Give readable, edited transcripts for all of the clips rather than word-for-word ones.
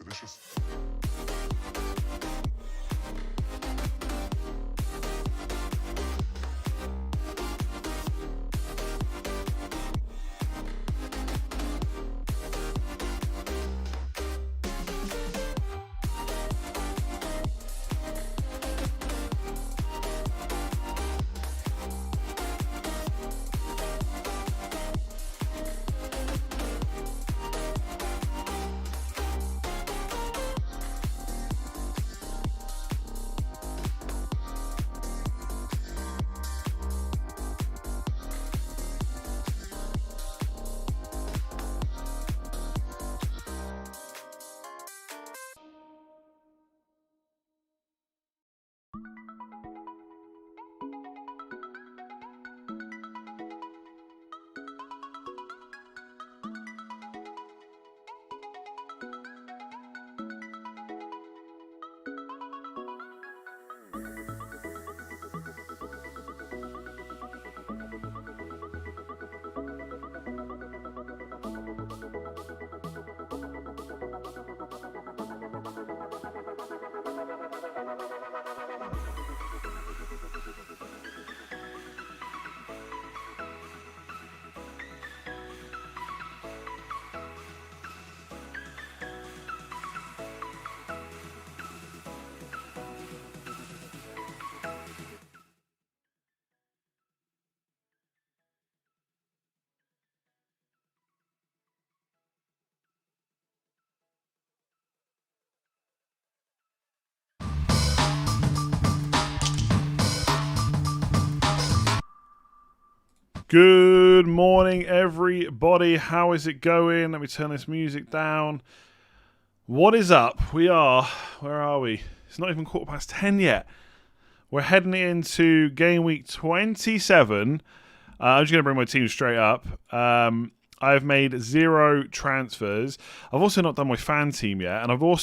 Finishes. Good morning, everybody. How is it going? Let me turn this music down. What is up? Where are we? It's not even 10:15 yet. We're heading into game week 27. I'm just going to bring my team straight up. I've made 0 transfers. I've also not done my fan team yet, and I'm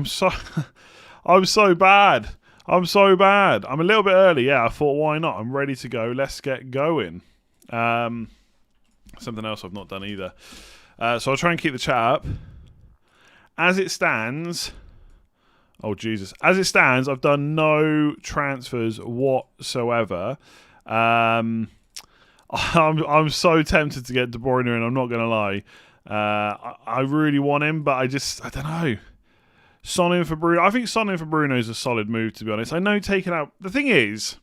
so bad. I'm so bad. I'm a little bit early. Yeah, I thought, why not? I'm ready to go. Let's get going. Something else I've not done either. So I'll try and keep the chat up. As it stands, as it stands, I've done no transfers whatsoever. I'm so tempted to get De Bruyne in, I'm not going to lie. I really want him, but I don't know. Son in for Bruno. I think Son in for Bruno is a solid move, to be honest. I know taking out... The thing is,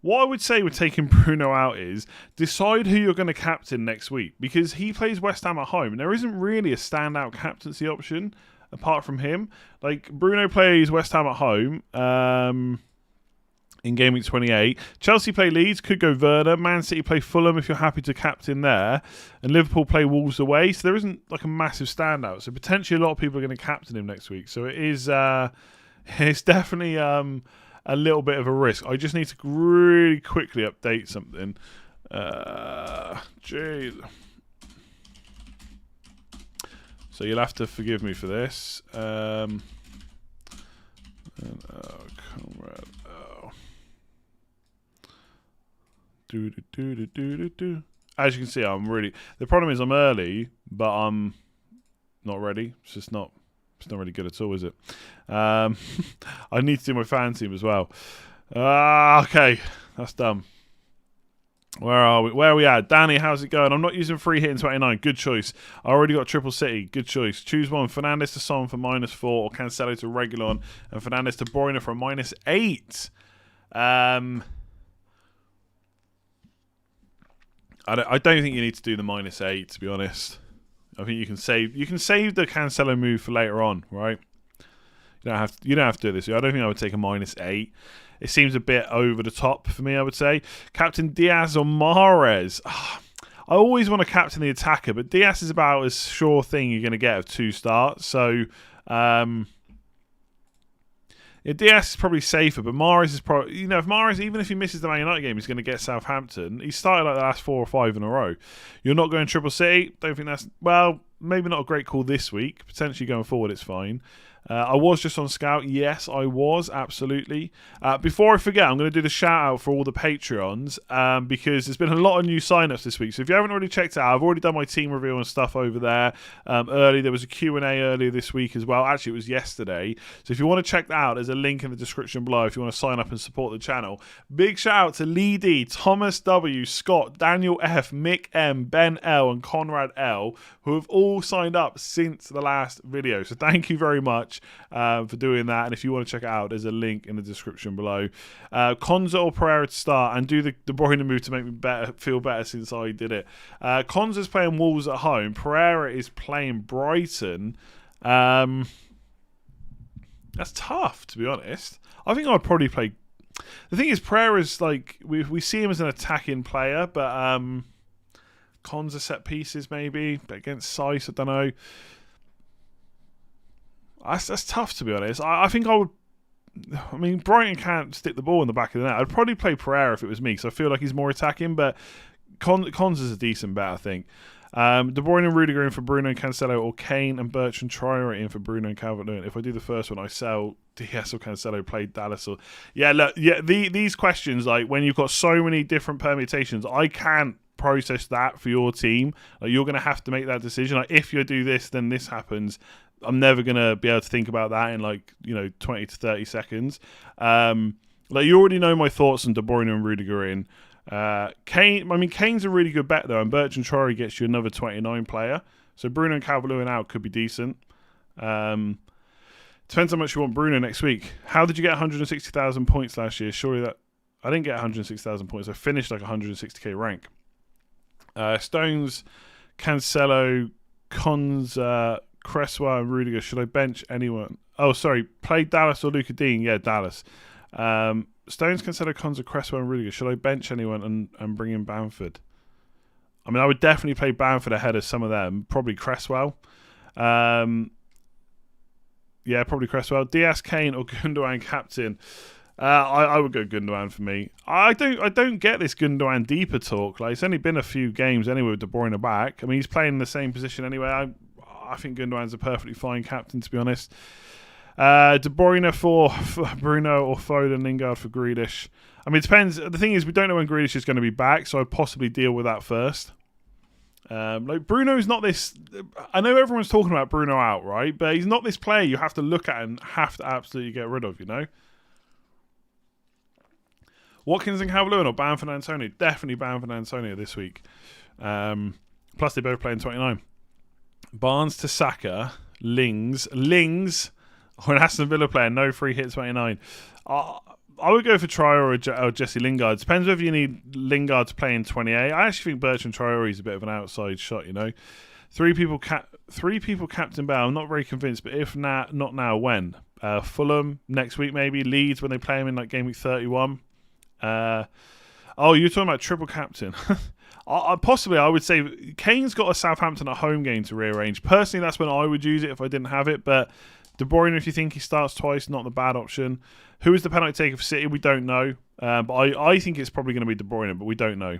what I would say with taking Bruno out is decide who you're going to captain next week, because he plays West Ham at home and there isn't really a standout captaincy option apart from him. Like, Bruno plays West Ham at home in game week 28. Chelsea play Leeds, could go Werner. Man City play Fulham if you're happy to captain there. And Liverpool play Wolves away. So there isn't like a massive standout. So potentially a lot of people are going to captain him next week. So it is it's definitely a little bit of a risk. I just need to really quickly update something. Jeez. So you'll have to forgive me for this. Comrade. As you can see, the problem is I'm early, but I'm not ready. It's not really good at all, is it? I need to do my fan team as well. Okay, that's done. Where are we? Where are we at? Danny, how's it going? I'm not using free hit in 29. Good choice. I already got Triple City. Good choice. Choose one. Fernandes to Son for -4, or Cancelo to Reguilon, and Fernandes to Bruyne for a -8. I don't think you need to do the -8, to be honest. I think you can save the Cancelo move for later on, right? You don't have to do this. I don't think I would take a -8. It seems a bit over the top for me, I would say. Captain Diaz or Mahrez? I always want to captain the attacker, but Diaz is about as sure thing you're going to get of 2 starts. So, Diaz is probably safer, but Mahrez is probably... if Mahrez, even if he misses the Man United game, he's going to get Southampton. He started like the last 4 or 5 in a row. You're not going Triple City? Don't think that's... Well, maybe not a great call this week. Potentially going forward, it's fine. I was just on Scout. Yes, I was, absolutely. Before I forget, I'm going to do the shout-out for all the Patreons because there's been a lot of new sign-ups this week. So if you haven't already checked it out, I've already done my team review and stuff over there early. There was a Q&A earlier this week as well. Actually, it was yesterday. So if you want to check that out, there's a link in the description below if you want to sign up and support the channel. Big shout-out to Lee D, Thomas W, Scott, Daniel F, Mick M, Ben L, and Conrad L, who have all signed up since the last video. So thank you very much for doing that. And if you want to check it out, there's a link in the description below. Konza or Pereira to start, and do the De Bruyne move to make me feel better since I did it. Konza's playing Wolves at home. Pereira is playing Brighton. That's tough, to be honest. I think I'd probably play... The thing is, Pereira's like... We see him as an attacking player, but... Konza set pieces, maybe. But against Sice, I don't know. That's tough, to be honest. I think I would... I mean, Brighton can't stick the ball in the back of the net. I'd probably play Pereira if it was me, because I feel like he's more attacking, but Konza's a decent bet, I think. De Bruyne and Rudiger in for Bruno and Cancelo, or Kane and Bertrand Traore in for Bruno and Calvert-Lewin. If I do the first one, I sell DS or Cancelo, play Dallas or... Yeah, look, these questions, like, when you've got so many different permutations, I can't process that for your team. Like, you're going to have to make that decision. Like, if you do this, then this happens. I'm never going to be able to think about that in 20 to 30 seconds. You already know my thoughts on De Bruyne and Rudiger in. Kane's a really good bet though, and Bertrand Traore gets you another 29 player. So Bruno and Calvert-Lewin out could be decent. Depends how much you want Bruno next week. How did you get 160,000 points last year? Surely that... I didn't get 160,000 points. I finished like 160k rank. Stones, Cancelo, Konza, Cresswell and Rudiger. Should I bench anyone? Oh, sorry. Play Dallas or Luka Dean? Yeah, Dallas. Stones, Cancelo, Konza, Cresswell and Rudiger. Should I bench anyone and bring in Bamford? I mean, I would definitely play Bamford ahead of some of them. Probably Cresswell. Yeah, probably Cresswell. Diaz, Kane or Gundogan captain. I would go Gundogan for me. I don't get this Gundogan deeper talk. Like, it's only been a few games anyway with De Bruyne back. I mean, he's playing in the same position anyway. I think Gundogan's a perfectly fine captain, to be honest. De Bruyne for Bruno or Foden, Lingard for Grealish. I mean, it depends. The thing is, we don't know when Grealish is going to be back, so I'd possibly deal with that first. Bruno's not this... I know everyone's talking about Bruno out, right? But he's not this player you have to look at and have to absolutely get rid of, you know? Watkins and Calvert-Lewin or Bamford and Antonio? Definitely Bamford and Antonio this week. Plus, they both play in 29. Barnes to Saka, Lings, or an Aston Villa player, no free hit 29. I would go for Traore or Jesse Lingard. Depends whether you need Lingard to play in 28. I actually think Bertrand Traore is a bit of an outside shot, you know. Three people captain Bale. I'm not very convinced, but if not now, when? Fulham next week maybe. Leeds when they play him in like game week 31. You're talking about triple captain. Possibly, I would say Kane's got a Southampton at home game to rearrange. Personally, that's when I would use it if I didn't have it. But De Bruyne, if you think he starts twice, not the bad option. Who is the penalty taker for City? We don't know. But I think it's probably going to be De Bruyne, but we don't know.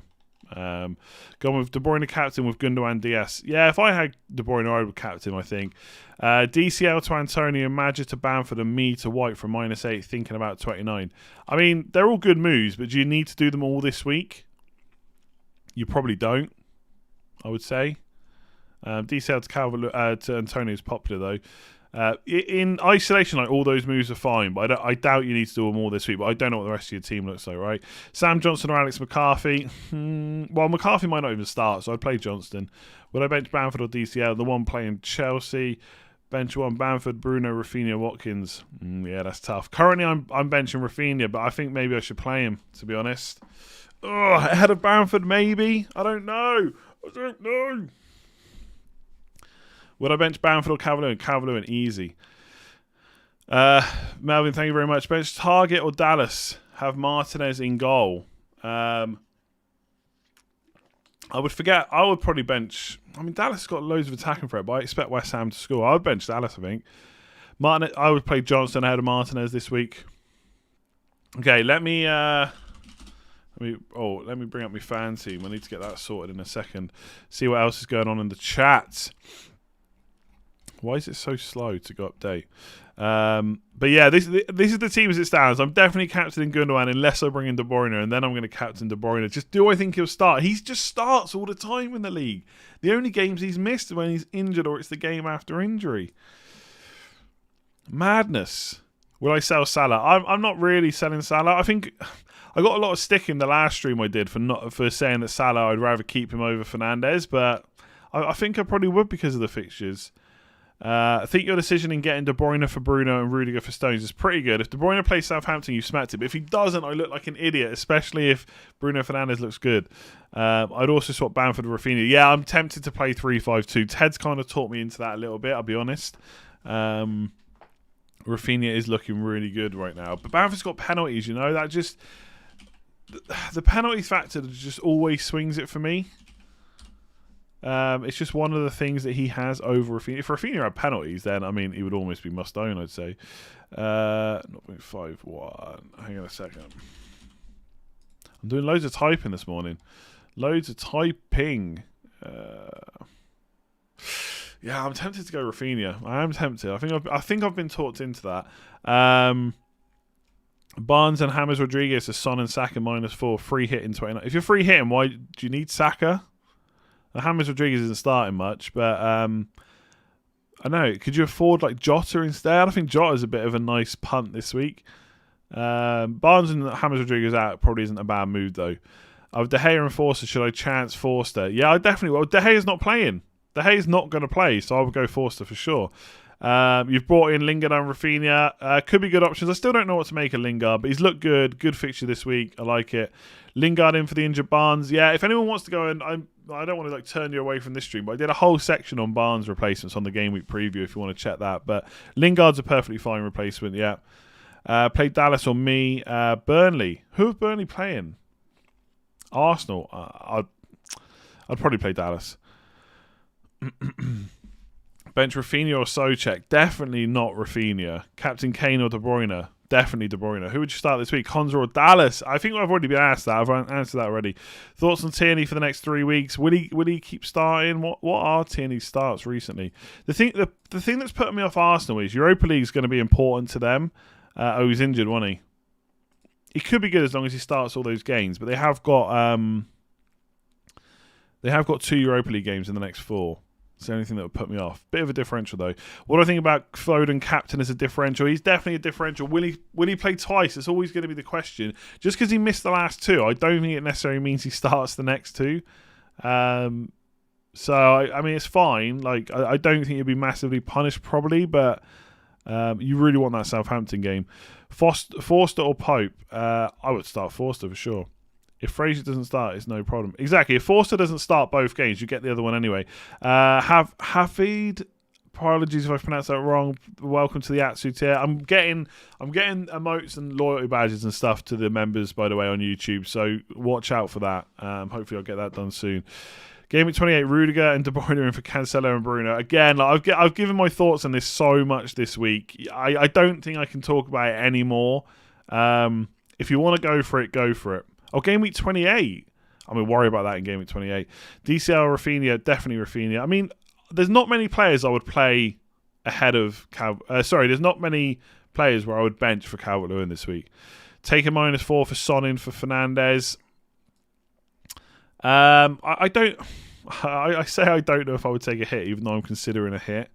Going with De Bruyne captain with Gundogan DS. Yeah, if I had De Bruyne, I would captain, I think. DCL to Antonio, Madger to Bamford, and me to White for -8, thinking about 29. I mean, they're all good moves, but do you need to do them all this week? You probably don't, I would say. DCL to Antonio is popular, though. In isolation, like, all those moves are fine, but I doubt you need to do them all this week, but I don't know what the rest of your team looks like, right? Sam Johnson or Alex McCarthy? Well, McCarthy might not even start, so I'd play Johnston. Would I bench Bamford or DCL? The one playing Chelsea. Bench one, Bamford, Bruno, Rafinha, Watkins. Yeah, that's tough. Currently, I'm benching Rafinha, but I think maybe I should play him, to be honest. Ahead of Bamford, maybe? I don't know. Would I bench Bamford or Calvert-Lewin? Calvert-Lewin, easy. Melvin, thank you very much. Bench Target or Dallas? Have Martinez in goal. I would probably bench... I mean, Dallas has got loads of attacking threat, but I expect West Ham to score. I would bench Dallas, I think. I would play Johnston ahead of Martinez this week. Okay, let me bring up my fan team. I need to get that sorted in a second. See what else is going on in the chat. Why is it so slow to go update? But yeah, this is the team as it stands. I'm definitely captaining Gundogan unless I bring in De Bruyne, and then I'm going to captain De Bruyne. Just do I think he'll start? He just starts all the time in the league. The only games he's missed are when he's injured or it's the game after injury. Madness. Will I sell Salah? I'm not really selling Salah. I think I got a lot of stick in the last stream I did for saying that Salah I'd rather keep him over Fernandes, but I think I probably would because of the fixtures. I think your decision in getting De Bruyne for Bruno and Rudiger for Stones is pretty good. If De Bruyne plays Southampton, you've smacked it. But if he doesn't, I look like an idiot, especially if Bruno Fernandes looks good. I'd also swap Bamford and Rafinha. Yeah, I'm tempted to play 3-5-2. Ted's kind of taught me into that a little bit, I'll be honest. Rafinha is looking really good right now. But Bamford's got penalties, That just... The penalty factor just always swings it for me. It's just one of the things that he has over Rafinha. If Rafinha had penalties, then, he would almost be must-own, I'd say. 0.51. Hang on a second. I'm doing loads of typing this morning. Loads of typing. Yeah, I'm tempted to go Rafinha. I am tempted. I think I've been talked into that. Barnes and James Rodriguez are Son and Saka -4. Free hit in 29. If you're free hitting, why do you need Saka? James Rodriguez isn't starting much, but I know. Could you afford Jota instead? I think Jota's a bit of a nice punt this week. Barnes and James Rodriguez out probably isn't a bad move though. Of De Gea and Forster, should I chance Forster? Yeah, I definitely will. De Gea's not playing. De Gea's not going to play, so I would go Forster for sure. You've brought in Lingard and Rafinha. Could be good options. I still don't know what to make of Lingard, but he's looked good. Good fixture this week. I like it. Lingard in for the injured Barnes. Yeah, if anyone wants to go in, I don't want to turn you away from this stream, but I did a whole section on Barnes replacements on the Game Week preview if you want to check that. But Lingard's a perfectly fine replacement, yeah. Played Dallas or me. Burnley. Who are Burnley playing? Arsenal. I'd probably play Dallas. Bench Rafinha or Souček? Definitely not Rafinha. Captain Kane or De Bruyne? Definitely De Bruyne. Who would you start this week? Konza or Dallas? I think I've already been asked that. I've answered that already. Thoughts on Tierney for the next 3 weeks? Will he keep starting? What are Tierney's starts recently? The thing that's putting me off Arsenal is Europa League is going to be important to them. He's injured, wasn't he? He could be good as long as he starts all those games, but they have got 2 Europa League games in the next 4. It's the only thing that would put me off. Bit of a differential, though. What do I think about Foden captain as a differential? He's definitely a differential. Will he play twice? It's always going to be the question. Just because he missed the last 2, I don't think it necessarily means he starts the next 2. So, it's fine. I don't think he'll be massively punished, probably, but you really want that Southampton game. Forster or Pope? I would start Forster for sure. If Fraser doesn't start, it's no problem. Exactly. If Forster doesn't start both games, you get the other one anyway. Hafid, apologies if I pronounced that wrong. Welcome to the Atsu tier. I'm getting emotes and loyalty badges and stuff to the members, by the way, on YouTube. So watch out for that. Hopefully, I'll get that done soon. Game week 28, Rudiger and De Bruyne in for Cancelo and Bruno. Again, I've given my thoughts on this so much this week. I don't think I can talk about it anymore. If you want to go for it, go for it. Oh, game week 28. I'm going to worry about that in game week 28. DCL, Rafinha, definitely Rafinha. There's not many players I would play ahead of there's not many players where I would bench for Calvert-Lewin this week. Take a -4 for Son in for Fernandes. I don't know if I would take a hit, even though I'm considering a hit.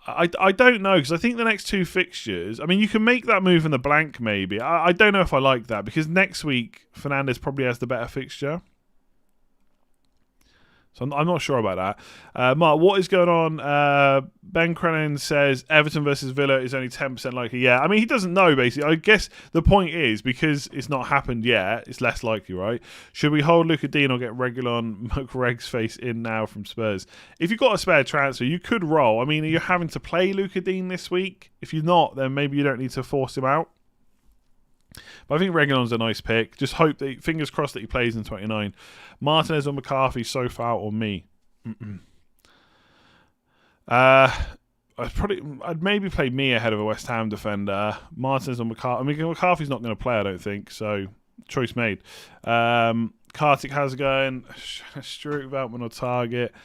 I don't know, because I think the next 2 fixtures, you can make that move in the blank maybe. I don't know if I like that, because next week Fernandes probably has the better fixture. So I'm not sure about that. Mark, what is going on? Ben Crennan says Everton versus Villa is only 10% likely. Yeah, he doesn't know, basically. I guess the point is, because it's not happened yet, it's less likely, right? Should we hold Luca Dean or get Reguilon McReg's face in now from Spurs? If you've got a spare transfer, you could roll. Are you having to play Luca Dean this week? If you're not, then maybe you don't need to force him out. But I think Reguilon's a nice pick. Just hope that, fingers crossed, that he plays in 29. Martinez or McCarthy, so far, or me? I'd maybe play me ahead of a West Ham defender. Martinez or McCarthy. McCarthy's not going to play, I don't think. So choice made. Kartik, how's it going? Struik, Veltman or Target.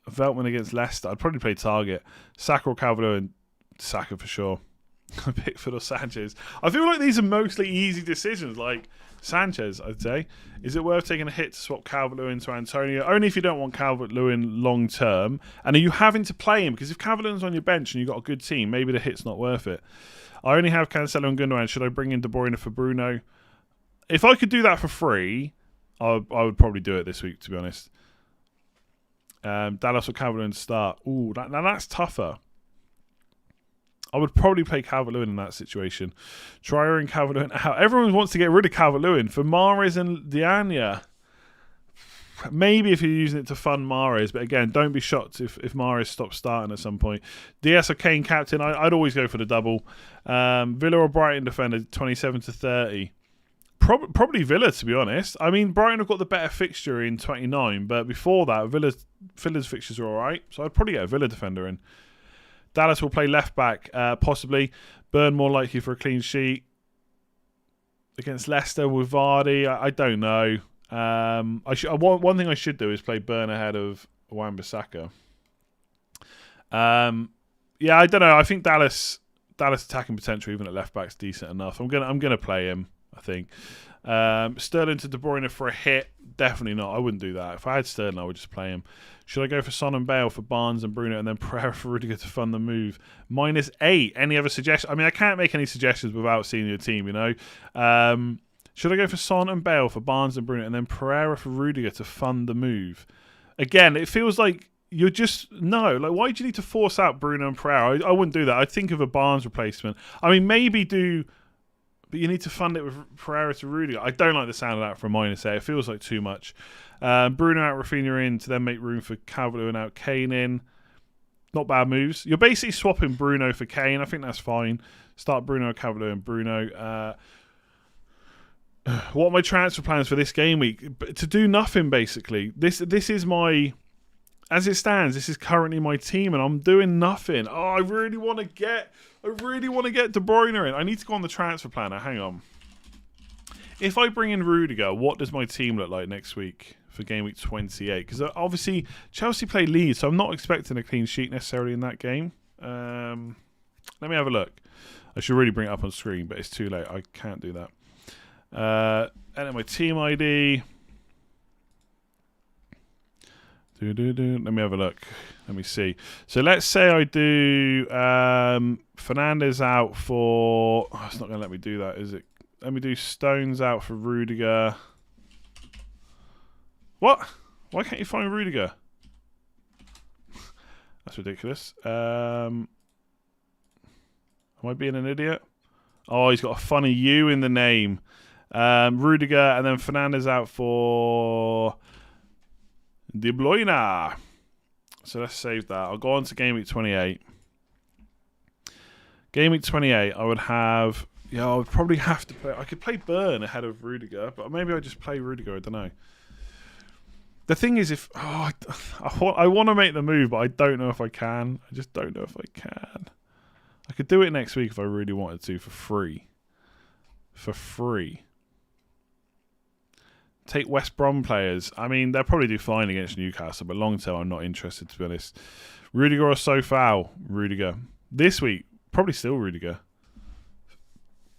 Veltman against Leicester. I'd probably play Target. Saka or Calvert-Lewin. Saka for sure. Pickford or Sanchez. I feel like these are mostly easy decisions. Like Sanchez, I'd say. Is it worth taking a hit to swap Calvert-Lewin to Antonio? Only if you don't want Calvert-Lewin long term. And are you having to play him? Because if Calvert-Lewin's on your bench and you've got a good team, maybe the hit's not worth it. I only have Cancelo and Gundogan. Should I bring in De Bruyne for Bruno? If I could do that for free, I would probably do it this week, to be honest. Dallas or Calvert-Lewin to start. Ooh, now that's tougher. I would probably play Calvert-Lewin in that situation. Trier and Calvert-Lewin out. Everyone wants to get rid of Calvert-Lewin for Mahrez and Diania. Maybe if you're using it to fund Mahrez, but again, don't be shocked if Mahrez stops starting at some point. DS or Kane captain, I'd always go for the double. Villa or Brighton defender, 27 to 30. Probably Villa, to be honest. I mean, Brighton have got the better fixture in 29, but before that, Villa's fixtures are all right, so I'd probably get a Villa defender in. Dallas will play left back, possibly. Burn more likely for a clean sheet. Against Leicester with Vardy, I don't know. One thing I should do is play Burn ahead of Wan-Bissaka. Yeah, I don't know. I think Dallas attacking potential even at left back's decent enough. I'm gonna play him, I think. Sterling to De Bruyne for a hit, definitely not. I wouldn't do that. If I had Sterling, I would just play him. Should I go for Son and Bale for Barnes and Bruno and then Pereira for Rudiger to fund the move? -8. Any other suggestions? I mean, I can't make any suggestions without seeing your team, you know. Should I go for Son and Bale for Barnes and Bruno and then Pereira for Rudiger to fund the move? Again, it feels like you're just... No, like, why do you need to force out Bruno and Pereira? I wouldn't do that. I'd think of a Barnes replacement. I mean, maybe do... But you need to fund it with Pereira to Rudiger. I don't like the sound of that for a -8. It feels like too much. Bruno out, Rafinha in to then make room for Calvert-Lewin out, Kane in. Not bad moves. You're basically swapping Bruno for Kane. I think that's fine. Start Bruno, Calvert-Lewin, Bruno. What are my transfer plans for this game week? To do nothing, basically. This is my... As it stands, this is currently my team, and I'm doing nothing. Oh, I really want to get De Bruyne in. I need to go on the transfer planner. Hang on. If I bring in Rudiger, what does my team look like next week for game week 28? Because obviously Chelsea play Leeds, so I'm not expecting a clean sheet necessarily in that game. Let me have a look. I should really bring it up on screen, but it's too late. I can't do that. Enter my team ID. Let me have a look. Let me see. So let's say I do Fernandes out for... Oh, it's not going to let me do that, is it? Let me do Stones out for Rudiger. What? Why can't you find Rudiger? That's ridiculous. Am I being an idiot? Oh, he's got a funny U in the name. Rudiger and then Fernandes out for... De Bruyne. So let's save that. I'll go on to game week 28. Game week 28, I would have... Yeah, I would probably have to play... I could play Burn ahead of Rudiger, but maybe I just play Rudiger. I don't know. The thing is, if... Oh, I want to make the move, but I don't know if I can. I just don't know if I can. I could do it next week if I really wanted to for free. For free. Take West Brom players. I mean, they'll probably do fine against Newcastle, but long term, I'm not interested, to be honest. Rudiger or Sofao? Rudiger. This week, probably still Rudiger.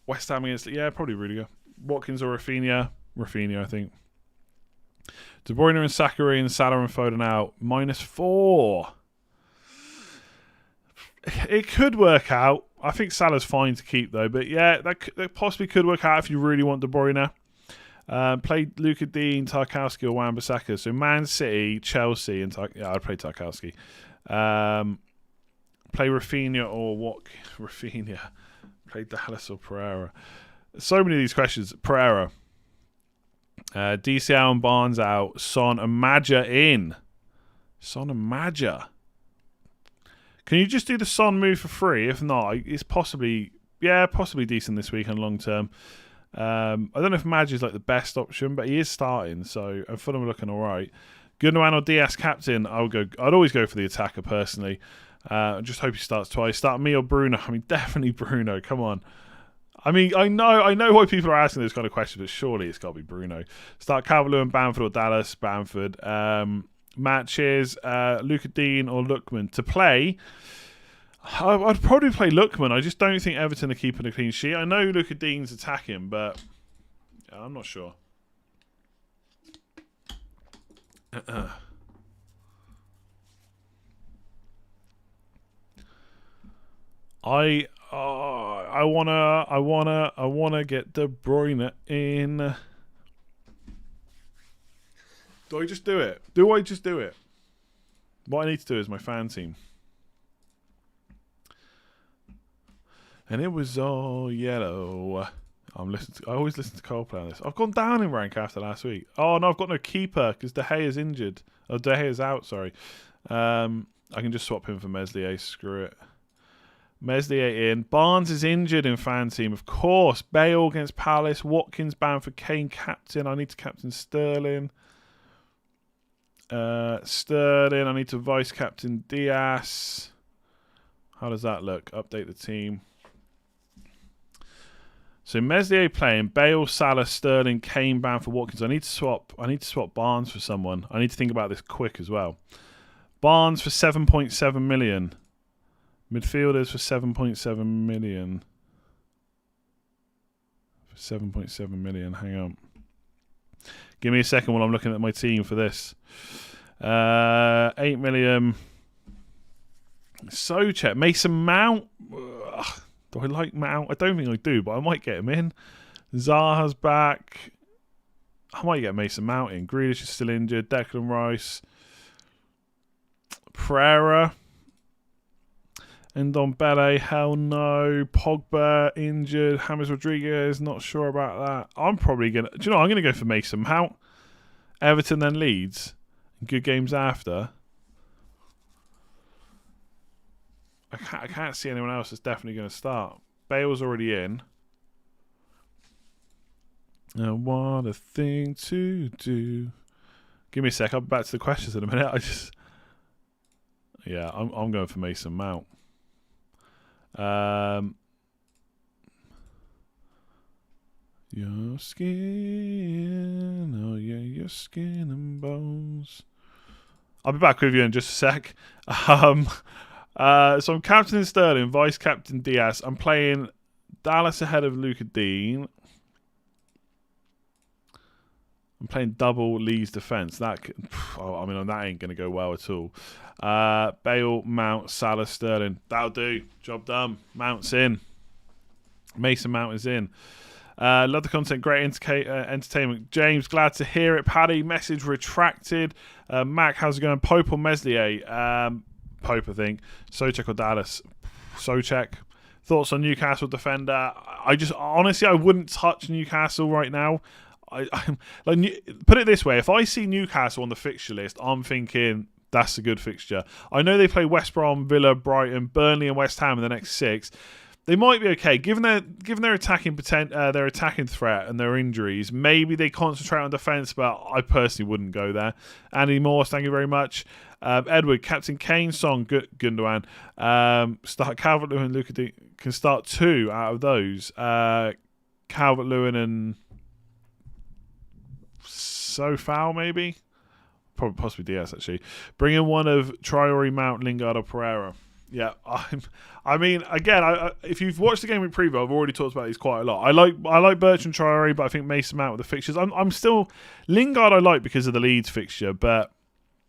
West Ham against... Yeah, probably Rudiger. Watkins or Rafinha? Rafinha, I think. De Bruyne and Sakari and Salah and Foden out. -4. It could work out. I think Salah's fine to keep, though. But yeah, that possibly could work out if you really want De Bruyne. Play Luka Dean, Tarkowski or Wan-Bissaka. So Man City, Chelsea, and I'd play Tarkowski. Play Rafinha or what? Rafinha. Play Dallas or Pereira. So many of these questions. Pereira. DCL and Barnes out. Son and Maja in. Son and Maja. Can you just do the Son move for free? If not, it's possibly decent this week and long term. I don't know if Madge is like the best option, but he is starting, so I thought I'm looking all right. Gundogan or Diaz captain, I'd always go for the attacker personally. I just hope he starts twice. Start me or Bruno. I mean, definitely Bruno. Come on. I mean, I know why people are asking this kind of question, but surely it's got to be Bruno. Start Calvert-Lewin, Bamford or Dallas. Bamford. matches, Luca Dean or Lookman. To play, I'd probably play Lookman. I just don't think Everton are keeping a clean sheet. I know Luca Dean's attacking, but I'm not sure. I wanna get De Bruyne in. Do I just do it? What I need to do is my fan team. And it was all yellow. I always listen to Coldplay on this. I've gone down in rank after last week. Oh no, I've got no keeper because De Gea is injured. Oh, De Gea is out. Sorry. I can just swap him for Meslier. Screw it. Meslier in. Barnes is injured in fan team, of course. Bale against Palace. Watkins banned for Kane captain. I need to captain Sterling. Sterling. I need to vice captain Diaz. How does that look? Update the team. So Meslier playing. Bale, Salah, Sterling, Kane banned for Watkins. I need to swap Barnes for someone. I need to think about this quick as well. Barnes for 7.7 million. Midfielders for 7.7 million. For 7.7 million. Hang on. Give me a second while I'm looking at my team for this. 8 million. So check. Mason Mount. Ugh. Do I like Mount? I don't think I do, but I might get him in. Zaha's back. I might get Mason Mount in. Grealish is still injured. Declan Rice. Pereira. Ndombele, hell no. Pogba injured. James Rodriguez, not sure about that. I'm probably going to... Do you know, I'm going to go for Mason Mount. Everton then Leeds. Good games after. I can't see anyone else that's definitely going to start. Bale's already in. Oh, what a thing to do. Give me a sec. I'll be back to the questions in a minute. Yeah, I'm going for Mason Mount. Your skin, oh yeah, your skin and bones. I'll be back with you in just a sec. So I'm captain Sterling, vice captain Diaz. I'm playing Dallas ahead of Luca Dean. I'm playing double Lee's defence. That ain't going to go well at all. Bale, Mount, Salah, Sterling. That'll do. Job done. Mount's in. Mason Mount is in. Love the content. Great entertainment. James, glad to hear it. Paddy, message retracted. Mac, how's it going? Pope or Meslier? Pope, I think. Souček or Dallas? Souček. Thoughts on Newcastle defender? I wouldn't touch Newcastle right now. Put it this way: if I see Newcastle on the fixture list, I'm thinking that's a good fixture. I know they play West Brom, Villa, Brighton, Burnley, and West Ham in the next 6. They might be okay given their attacking their attacking threat and their injuries. Maybe they concentrate on defence, but I personally wouldn't go there. Andy Morse, thank you very much. Edward, Captain Kane, Song, Gundogan. Start Calvert-Lewin and Luka D can start 2 out of those. Calvert-Lewin and Sofao maybe. Probably possibly Diaz actually. Bring in one of Traore, Mount, Lingard or Pereira. Yeah, if you've watched the game with preview, I've already talked about these quite a lot. I like Bertrand Traore, but I think Mason Mount with the fixtures. I'm still Lingard. I like because of the Leeds fixture, but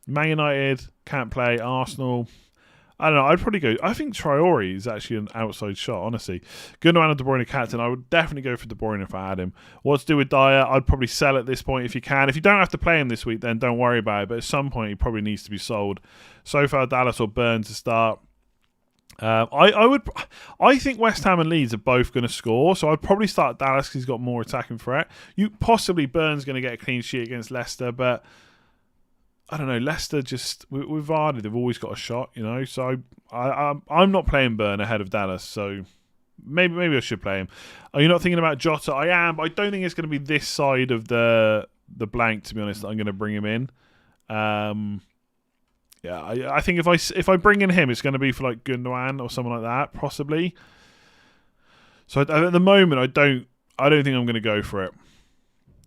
Man United can't play. Arsenal, I don't know. I'd probably go. I think Traore is actually an outside shot. Honestly, Gundogan and De Bruyne captain. I would definitely go for De Bruyne if I had him. What to do with Dyer? I'd probably sell at this point if you can. If you don't have to play him this week, then don't worry about it. But at some point, he probably needs to be sold. So far, Dallas or Burn to start. I think West Ham and Leeds are both going to score, so I'd probably start Dallas because he's got more attacking threat. Possibly Burn's going to get a clean sheet against Leicester, but I don't know. Leicester just with Vardy, they've always got a shot, you know. So I'm not playing Burn ahead of Dallas, so maybe I should play him. Are you not thinking about Jota? I am, but I don't think it's going to be this side of the blank. To be honest, that I'm going to bring him in. Yeah, I think if I bring in him, it's going to be for like Gundogan or someone like that, possibly. So at the moment, I don't think I'm going to go for it.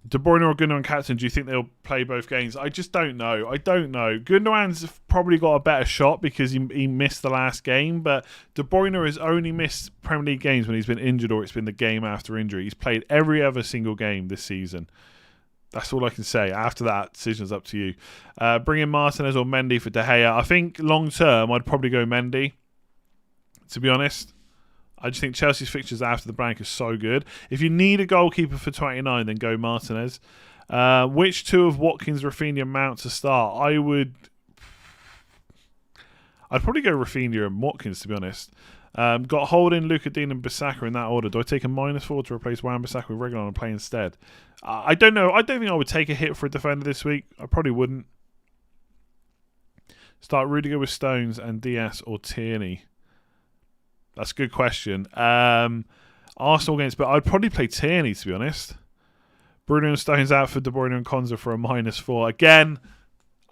De Bruyne or Gundogan captain, do you think they'll play both games? I just don't know. I don't know. Gundogan's probably got a better shot because he missed the last game, but De Bruyne has only missed Premier League games when he's been injured or it's been the game after injury. He's played every other single game this season. That's all I can say. After that, decision's up to you. Bring in Martinez or Mendy for De Gea. I think long term, I'd probably go Mendy, to be honest. I just think Chelsea's fixtures after the break are so good. If you need a goalkeeper for 29, then go Martinez. Which two of Watkins, Rafinha, Mount to start? I'd probably go Rafinha and Watkins, to be honest. Got Holding, Luka Dean and Bissaka in that order. Do I take a -4 to replace Wan-Bissaka with Reguilon and play instead? I don't know. I don't think I would take a hit for a defender this week. I probably wouldn't. Start Rudiger with Stones and Diaz or Tierney. That's a good question. Arsenal against, but I'd probably play Tierney, to be honest. Bruno and Stones out for De Bruyne and Konza for a -4. Again,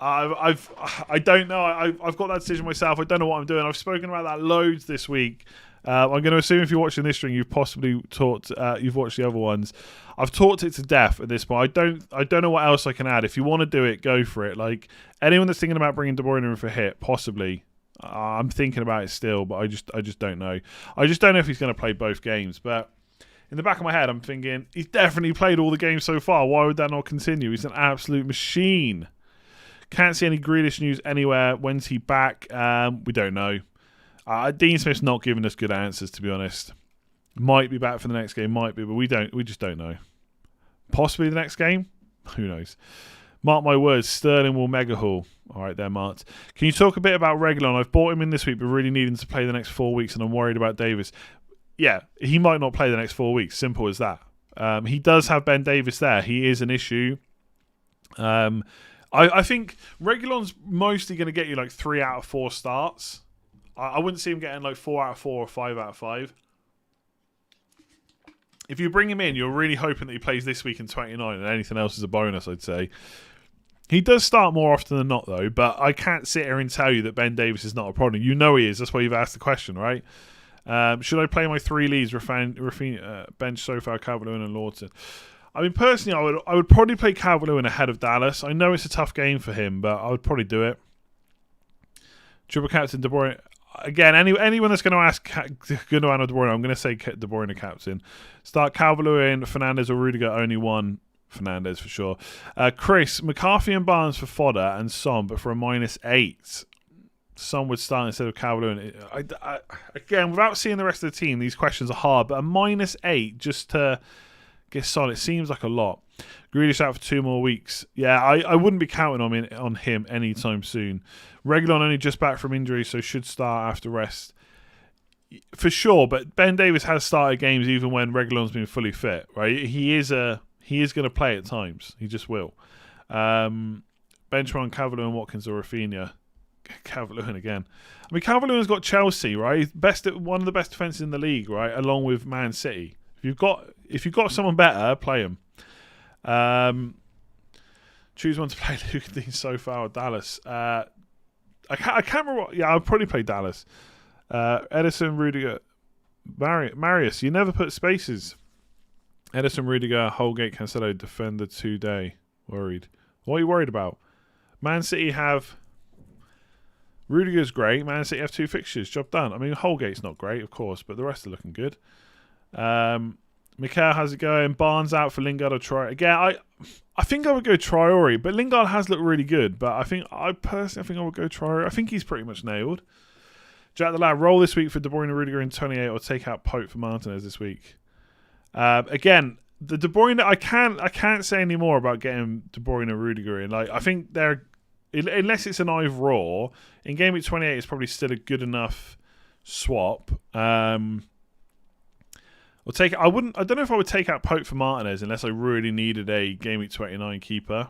I don't know. I've got that decision myself. I don't know what I'm doing. I've spoken about that loads this week. I'm going to assume if you're watching this string, you've possibly you've watched the other ones. I've talked it to death at this point. I don't know what else I can add. If you want to do it, go for it. Like anyone that's thinking about bringing De Bruyne in for a hit, possibly. I'm thinking about it still, but I just don't know. I just don't know if he's going to play both games. But in the back of my head, I'm thinking he's definitely played all the games so far. Why would that not continue? He's an absolute machine. Can't see any Grealish news anywhere. When's he back? We don't know. Dean Smith's not giving us good answers, to be honest. Might be back for the next game, might be, but we just don't know. Possibly the next game? Who knows? Mark my words, Sterling will mega haul. All right there, Mart. Can you talk a bit about Reguilon? I've bought him in this week, but really need him to play the next 4 weeks, and I'm worried about Davis. Yeah, he might not play the next 4 weeks. Simple as that. He does have Ben Davis there. He is an issue. I think Reguilon's mostly going to get you like 3 out of 4 starts. I wouldn't see him getting like 4 out of 4 or 5 out of 5. If you bring him in, you're really hoping that he plays this week in 29, and anything else is a bonus, I'd say. He does start more often than not, though, but I can't sit here and tell you that Ben Davis is not a problem. You know he is. That's why you've asked the question, right? Should I play my 3 leads, Rafinha, bench so far, Calvert-Lewin and Lawton? I mean, personally, I would probably play Calvert-Lewin ahead of Dallas. I know it's a tough game for him, but I would probably do it. Triple captain De Bruyne. Again, anyone that's going to ask Gundogan or De Bruyne, I'm going to say De Bruyne captain. Start Calvert-Lewin, Fernandes or Rudiger. Only one. Fernandes for sure. Chris, McCarthy and Barnes for fodder and Son, but for a -8. Son would start instead of Calvert-Lewin. Again, without seeing the rest of the team, these questions are hard, but a -8 just to get Son, it seems like a lot. Grealish out for 2 more weeks. Yeah, I wouldn't be counting on him anytime soon. Reguilon only just back from injury, so should start after rest. For sure, but Ben Davis has started games even when Reguilon's been fully fit, right? He is going to play at times. He just will. Benchmark Calvert-Lewin, Watkins or Rafinha. Calvert-Lewin again. I mean, Calvert-Lewin's got Chelsea, right? One of the best defenses in the league, right? Along with Man City. If you've got someone better, play him. Choose one to play Luka Dean so far or Dallas. I can't remember. Yeah, I'll probably play Dallas. Edison, Rudiger, Marius. You never put spaces. Edison, Rudiger, Holgate, Cancelo, defender today. Worried. What are you worried about? Man City have... Rudiger's great. Man City have 2 fixtures. Job done. I mean, Holgate's not great, of course, but the rest are looking good. Mikel, how's it going? Barnes out for Lingard or Traore. Again, I think I would go Traore, but Lingard has looked really good. But I personally think I would go Traore. I think he's pretty much nailed. Jack the Lad, roll this week for De Bruyne, Rudiger in 28, or take out Pope for Martinez this week. Again, the De Bruyne, I can't say any more about getting De Bruyne and Rudiger in. Like, I think they're, unless it's an either or, in game week 28 it's probably still a good enough swap. I don't know if I would take out Pope for Martinez unless I really needed a game week 29 keeper.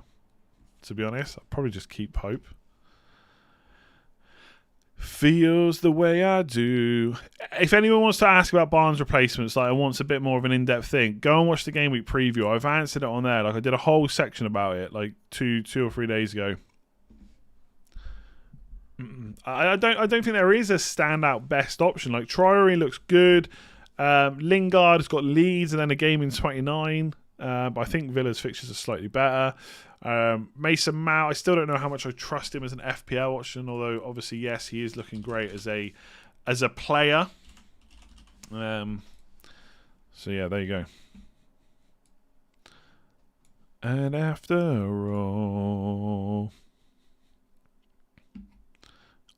To be honest, I'd probably just keep Pope. Feels the way I do. If anyone wants to ask about Barnes replacements, like, wants a bit more of an in-depth thing, go and watch the game week preview. I've answered it on there. Like, I did a whole section about it like two or 3 days ago. I don't think there is a standout best option. Like, Traore looks good. Lingard has got Leeds and then a game in 29. but I think Villa's fixtures are slightly better. Mason Mount, I still don't know how much I trust him as an FPL option, although obviously, yes, he is looking great as a player. So yeah, there you go. And after all,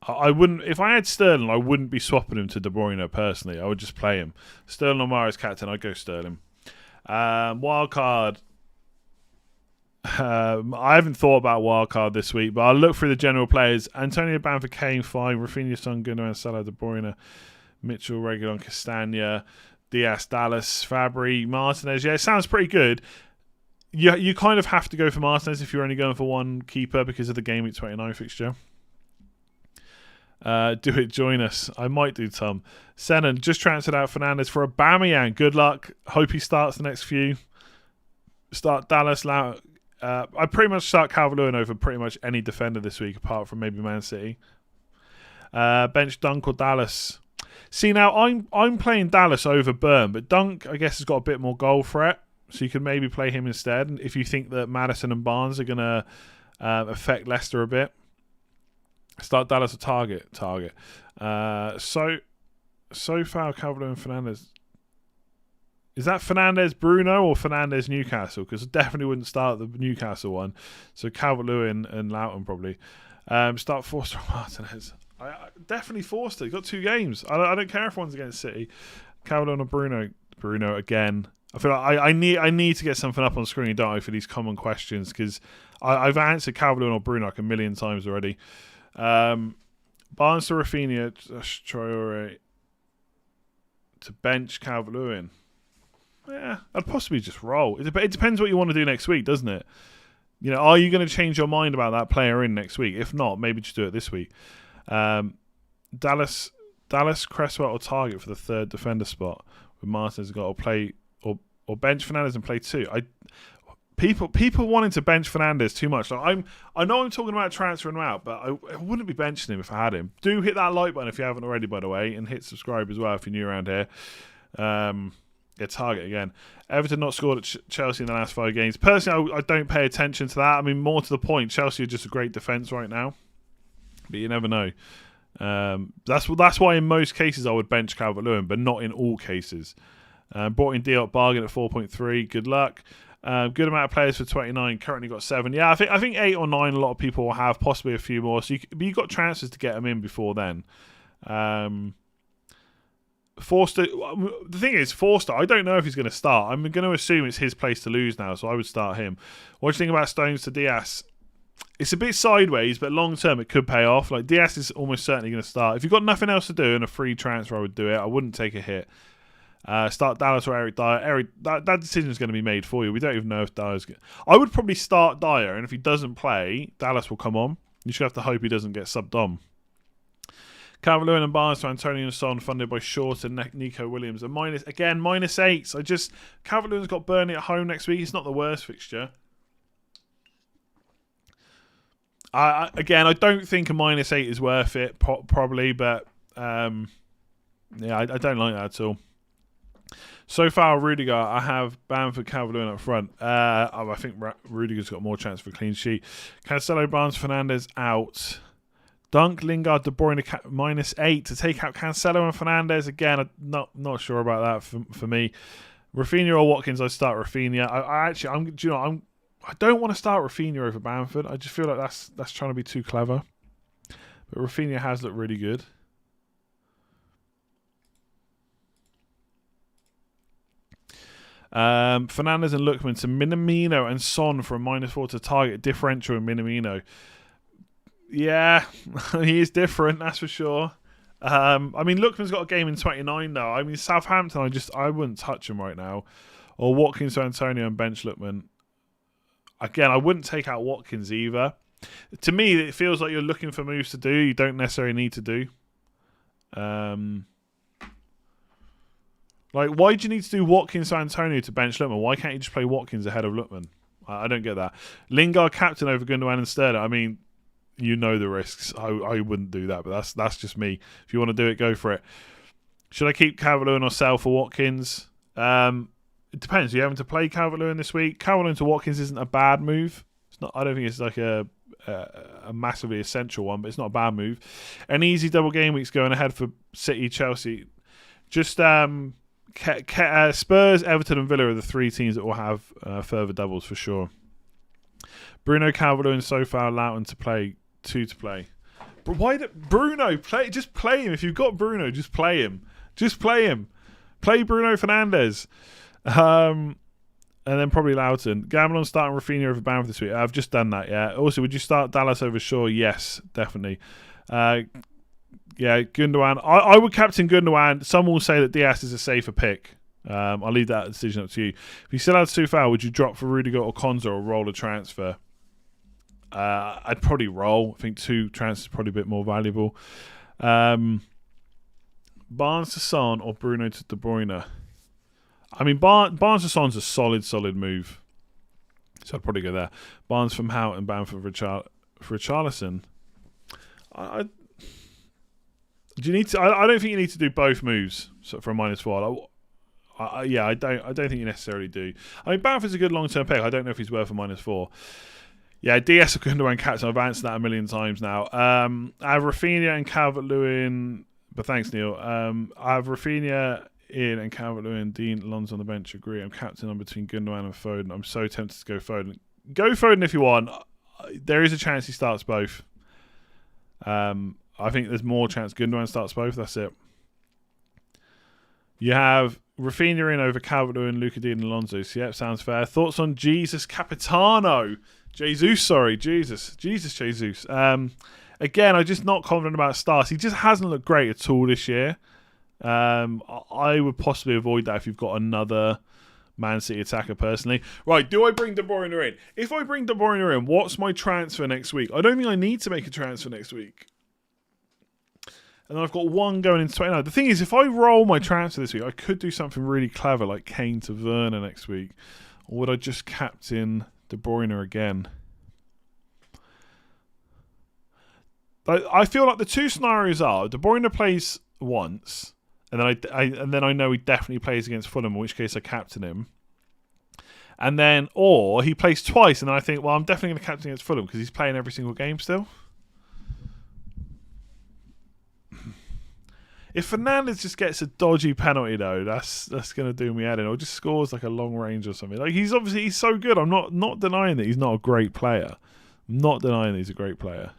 I wouldn't, if I had Sterling, I wouldn't be swapping him to De Bruyne personally. I would just play him. Sterling or Mahrez captain, I'd go Sterling. Wild card. I haven't thought about wild card this week, but I'll look through the general players. Antonio Bamford, Kane, 5. Rafinha, Son, Gundogan, Salah, De Bruyne, Mitchell, Reguilon, Castagna, Diaz, Dallas, Fabry, Martinez. Yeah, it sounds pretty good. You kind of have to go for Martinez if you're only going for one keeper because of the Game Week 29 fixture. Do it, join us. I might do, Tom. Senan just transferred out Fernandes for Aubameyang. Good luck. Hope he starts the next few. Start Dallas. I pretty much start Calvert-Lewin over pretty much any defender this week, apart from maybe Man City. Bench Dunk or Dallas. See, now I'm playing Dallas over Burn, but Dunk, I guess, has got a bit more goal threat, so you can maybe play him instead if you think that Maddison and Barnes are going to affect Leicester a bit. Start Dallas or Target. So far, Calvert-Lewin and Fernandes. Is that Fernandes Bruno or Fernandes Newcastle? Because I definitely wouldn't start the Newcastle one. So Calvert-Lewin and Loughton probably. Start Forster or Martinez. I definitely Forster. He's got 2 games. I don't care if one's against City. Calvert-Lewin or Bruno. Bruno again. I feel like I need to get something up on screen, don't I, for these common questions, because I've answered Calvert-Lewin or Bruno like a million times already. Barnes to Rafinha, Traore to bench Calvert-Lewin. Yeah, I'd possibly just roll. It depends what you want to do next week, doesn't it? You know, are you going to change your mind about that player in next week? If not, maybe just do it this week. Dallas, Cresswell or Target for the 3rd defender spot. With Martin's got to play or bench Fernandes and play 2. People wanting to bench Fernandes too much. Like I know I'm talking about transferring him out, but I wouldn't be benching him if I had him. Do hit that like button if you haven't already, by the way, and hit subscribe as well if you're new around here. Yeah, Target again. Everton not scored at Chelsea in the last 5 games. Personally, I don't pay attention to that. I mean, more to the point, Chelsea are just a great defence right now, but you never know. That's why in most cases I would bench Calvert-Lewin, but not in all cases. Brought in Diop bargain at 4.3. Good luck. Good amount of players for 29. Currently got 7. Yeah, I think 8 or 9. A lot of people will have, possibly a few more. So but you've got transfers to get them in before then. Forster. The thing is, Forster, I don't know if he's going to start. I'm going to assume it's his place to lose now, so I would start him. What do you think about Stones to Diaz? It's a bit sideways, but long term it could pay off. Like Diaz is almost certainly going to start. If you've got nothing else to do and a free transfer, I would do it. I wouldn't take a hit. Start Dallas or Eric Dyer. That decision is going to be made for you. We don't even know if Dyer's good. I would probably start Dyer, and if he doesn't play, Dallas will come on. You should have to hope he doesn't get subbed on. Calvert-Lewin and Barnes to Antonio and Son, funded by Short and Nico Williams. And -8. Calvert-Lewin's got Burnley at home next week. It's not the worst fixture. I don't think a -8 is worth it, probably, but yeah, I don't like that at all. So far, Rudiger, I have Bamford, Calvert-Lewin up front. I think Rudiger's got more chance for a clean sheet. Cancelo, Barnes, Fernandes out. Dunk, Lingard, De Bruyne -8 to take out Cancelo and Fernandes. Again, I'm not sure about that for me. Rafinha or Watkins, I start Rafinha. I don't want to start Rafinha over Bamford. I just feel like that's trying to be too clever. But Rafinha has looked really good. Fernandes and Lookman to Minamino and Son for a -4 to Target differential in Minamino. Yeah, he is different, that's for sure. I mean, Lookman's got a game in 29 though. I mean, Southampton, I wouldn't touch him right now. Or Watkins to Antonio and bench Lookman. Again, I wouldn't take out Watkins either. To me, it feels like you're looking for moves to do you don't necessarily need to do. Like, why do you need to do Watkins to Antonio to bench Lookman? Why can't you just play Watkins ahead of Lookman? I don't get that. Lingard captain over Gundogan and Sterling. I mean, you know the risks. I wouldn't do that, but that's just me. If you want to do it, go for it. Should I keep Calvert-Lewin or sell for Watkins? it depends. Are you having to play Calvert-Lewin this week? Calvert-Lewin to Watkins isn't a bad move. It's not. I don't think it's like a massively essential one, but it's not a bad move. An easy double game week's going ahead for City, Chelsea. Just Spurs, Everton, and Villa are the 3 teams that will have further doubles for sure. Bruno, Calvert-Lewin, so far, Loughton to play, 2 to play. But why Bruno play? Just play him. If you've got Bruno, just play him. Just play him. Play Bruno Fernandes. And then probably Loughton. Gamble on starting Rafinha over Bamford this week. I've just done that, yeah. Also, would you start Dallas over Shaw? Yes, definitely. Yeah, Gundogan. I would captain Gundogan. Some will say that Diaz is a safer pick. I'll leave that decision up to you. If you still had Soufal, would you drop for Rudiger or Konza or roll a transfer? I'd probably roll. I think 2 transfers is probably a bit more valuable. Barnes to Son or Bruno to De Bruyne? I mean, Barnes to Son's a solid move. So I'd probably go there. Barnes from Hout and Bamford for Richarlison. Do you need to? I don't think you need to do both moves for a -4. I don't think you necessarily do. I mean, Bamford's a good long-term pick. I don't know if he's worth a -4. Yeah, DS or Gundogan captain. I've answered that a million times now. I have Rafinha and Calvert-Lewin, but thanks, Neil. I have Rafinha in and Calvert-Lewin, Dean, Alonso on the bench. Agree. I'm captain on between Gundogan and Foden. I'm so tempted to go Foden. Go Foden if you want. There is a chance he starts both. I think there's more chance Gundogan starts both. That's it. You have Rafinha in over Calvert-Lewin, Luka Dean and Alonso. So, yep, sounds fair. Thoughts on Jesus Capitano? Jesus. Again, I'm just not confident about starts. He just hasn't looked great at all this year. I would possibly avoid that if you've got another Man City attacker personally. Right, do I bring De Bruyne in? If I bring De Bruyne in, what's my transfer next week? I don't think I need to make a transfer next week. And then I've got 1 going into 29. The thing is, if I roll my transfer this week, I could do something really clever like Kane to Werner next week. Or would I just captain De Bruyne again? I feel like the 2 scenarios are De Bruyne plays once, and then I know he definitely plays against Fulham, in which case I captain him. And then, or he plays twice, and then I think, well, I'm definitely going to captain against Fulham because he's playing every single game still. If Fernandes just gets a dodgy penalty though, that's going to do me head in, or just scores like a long range or something. Like he's so good. I'm not denying that he's not a great player. I'm not denying that he's a great player.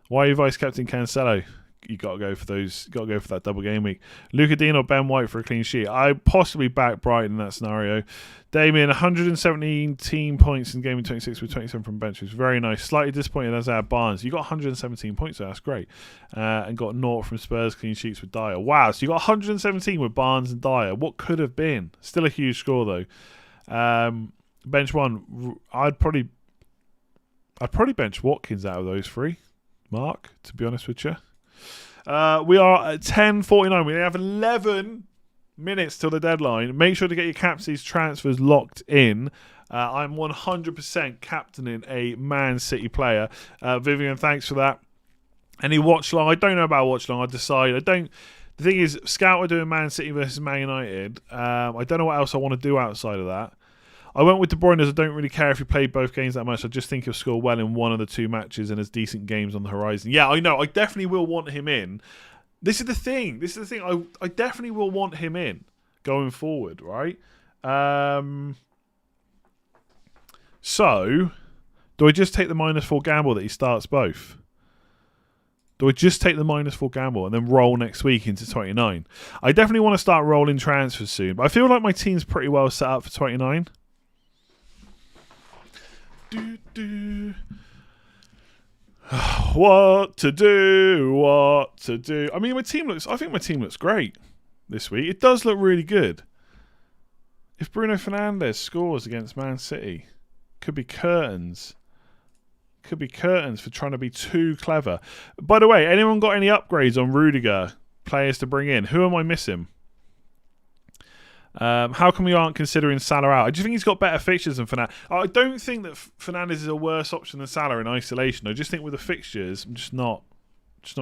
Why are you vice captain Cancelo? You got to go for those. Got to go for that double game week. Luka Dean or Ben White for a clean sheet. I possibly back Brighton in that scenario. Damien, 117 points in game 26 with 27 from bench. Was very nice. Slightly disappointed as I had Barnes. You got 117 points, so that's great. And got 0 from Spurs clean sheets with Dyer. Wow, so you got 117 with Barnes and Dyer. What could have been? Still a huge score though. Bench 1. I'd probably bench Watkins out of those 3. Mark, to be honest with you. We are at 10:49. We have 11 minutes till the deadline. Make sure to get your captain's transfers locked in. I'm 100% captaining a Man City player. Vivian, thanks for that. Any watch long? I don't know about watch long. I decide. The thing is, Scout are doing Man City versus Man United. I don't know what else I want to do outside of that. I went with De Bruyne as I don't really care if he played both games that much. I just think he'll score well in one of the 2 matches and has decent games on the horizon. Yeah, I know. I definitely will want him in. This is the thing. I definitely will want him in going forward, right? So, do I just take the -4 gamble that he starts both? Do I just take the -4 gamble and then roll next week into 29? I definitely want to start rolling transfers soon, but I feel like my team's pretty well set up for 29. What to do. I mean, I think my team looks great this week. It does look really good. If Bruno Fernandes scores against Man City, could be curtains for trying to be too clever. By the way, anyone got any upgrades on Rudiger players to bring in? Who am I missing? How come we aren't considering Salah out? I just think he's got better fixtures than Fernandes. I don't think that Fernandes is a worse option than Salah in isolation. I just think with the fixtures, I'm just not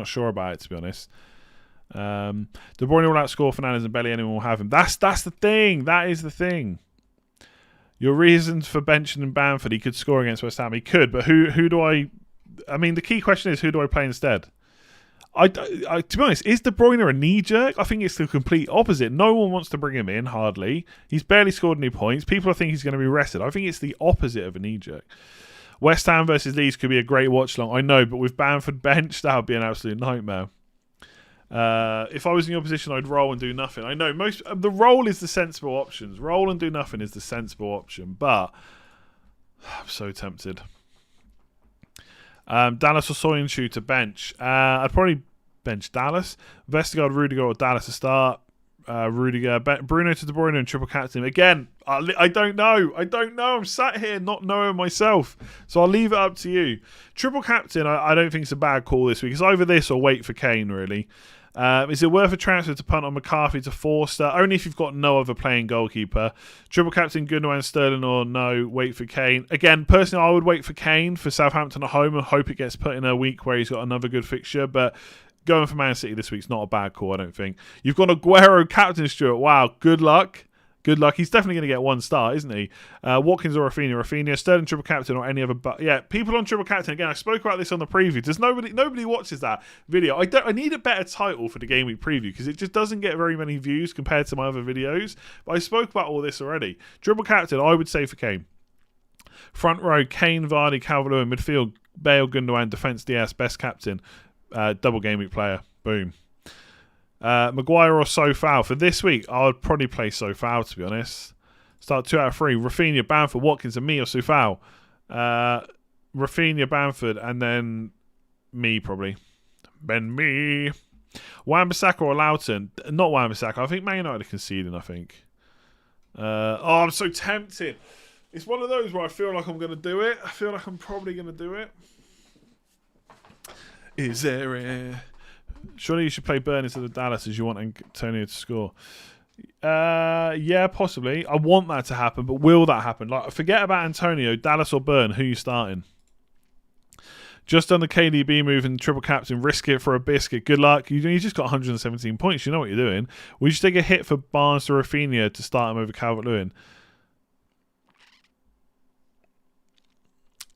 sure about it, to be honest. De Bruyne will outscore Fernandes and barely anyone will have him. That's the thing. That is the thing. Your reasons for benching Bamford, he could score against West Ham. He could, but who do I... I mean, the key question is, who do I play instead? To be honest, is De Bruyne a knee-jerk? I think it's the complete opposite. No one wants to bring him in, hardly. He's barely scored any points. People think he's going to be rested. I think it's the opposite of a knee-jerk. West Ham versus Leeds could be a great watch-along. I know, but with Bamford benched, that would be an absolute nightmare. If I was in your position, I'd roll and do nothing. I know the roll is the sensible options. Roll and do nothing is the sensible option, but I'm so tempted. Dallas or Soyuncu to bench. I'd probably bench Dallas. Vestergaard, Rudiger, or Dallas to start. Rudiger, Bruno to De Bruyne and triple captain. Again, I don't know. I'm sat here not knowing myself, so I'll leave it up to you. Triple captain, I don't think it's a bad call this week. It's either this or wait for Kane, really. Is it worth a transfer to punt on McCarthy to Forster? Only if you've got no other playing goalkeeper. Triple captain Gundogan, Sterling, or no, wait for Kane. Again, personally, I would wait for Kane for Southampton at home and hope it gets put in a week where he's got another good fixture. But going for Man City this week's not a bad call, I don't think. You've got Aguero captain, Stuart. Wow, good luck. Good luck. He's definitely going to get one start, isn't he? Watkins or Rafinha, Sterling triple captain or any other. But yeah, people on triple captain. Again, I spoke about this on the preview. There's nobody watches that video. I need a better title for the game week preview because it just doesn't get very many views compared to my other videos. But I spoke about all this already. Triple captain, I would say for Kane. Front row, Kane, Vardy, Calvert-Lewin. Midfield, Bale, Gundogan. Defense, Diaz. Best captain. Double game week player. Boom. Maguire or Sofao. For this week, I would probably play Sofao, to be honest. Start 2 out of 3. Rafinha, Bamford, Watkins, and me or Sofao. Rafinha, Bamford, and then me, probably. Ben me. Wan-Bissaka or Loughton. Not Wan-Bissaka. I think Man United are conceding, I think. I'm so tempted. It's one of those where I feel like I'm going to do it. I feel like I'm probably going to do it. Is there a... Surely you should play Burn instead of Dallas as you want Antonio to score. Yeah, possibly. I want that to happen, but will that happen? Like, forget about Antonio, Dallas or Burn. Who are you starting? Just on the KDB move and triple captain, risk it for a biscuit. Good luck. You just got 117 points. You know what you're doing. Would you take a hit for Barnes to Rafinha to start him over Calvert-Lewin?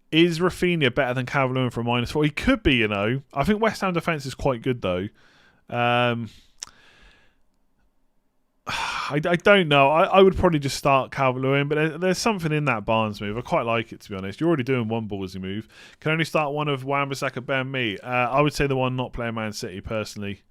Is Rafinha better than Calvert-Lewin for a -4? He could be, you know. I think West Ham defence is quite good, though. I don't know. I would probably just start Calvert-Lewin, but there's something in that Barnes move. I quite like it, to be honest. You're already doing one ballsy move. Can only start one of Wan-Bissaka, Ben, me. I would say the one not playing Man City, personally.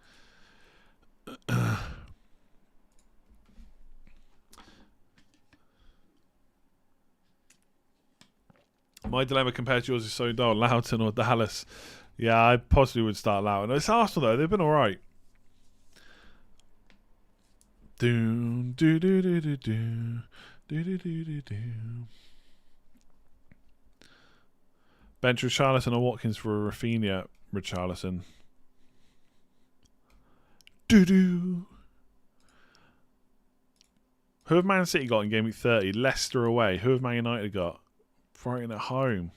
My dilemma compared to yours is so dull. Loughton or Dallas? Yeah, I possibly would start Loughton. It's Arsenal, though. They've been all right. Bench Richarlison or Watkins for Rafinha. Richarlison. Who have Man City got in game week 30? Leicester away. Who have Man United got? Brighton at home.